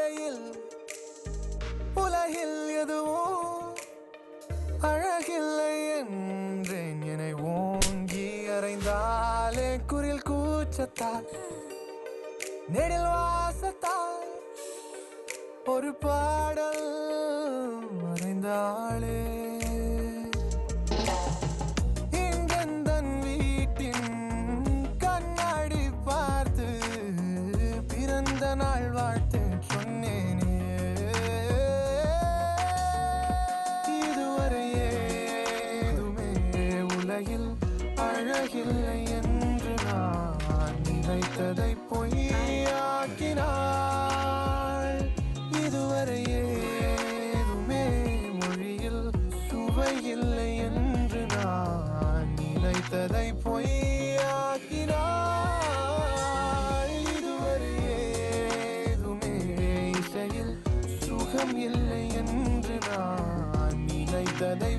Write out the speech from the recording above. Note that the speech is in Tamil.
நிலையில் உலகில் எதுவும் அழகில்லை என்றேன். என்னை ஓங்கி அறைந்தாலே குரில் கூச்சத்தால் நெடில் வாசத்தால் ஒரு பாடல் மறைந்தாளே. இங்கெந்தன் வீட்டின் கண்ணாடி பார்த்து பிறந்த நாள் வாழ்த்து சொன்னேனே. இதுவரை ஏதுமே உலகில் அழகில்லை என்று நான் நினைத்ததை பொய்யாக்கினாள். இதுவரை ஏதுமே மொழியில் சுவையில்லை என்று நான் நினைத்ததை பொய்யாக்கினாள். இதுவரை ஏதுமே இசையில் சுகம் இல்லை என்று நான் நினைத்ததை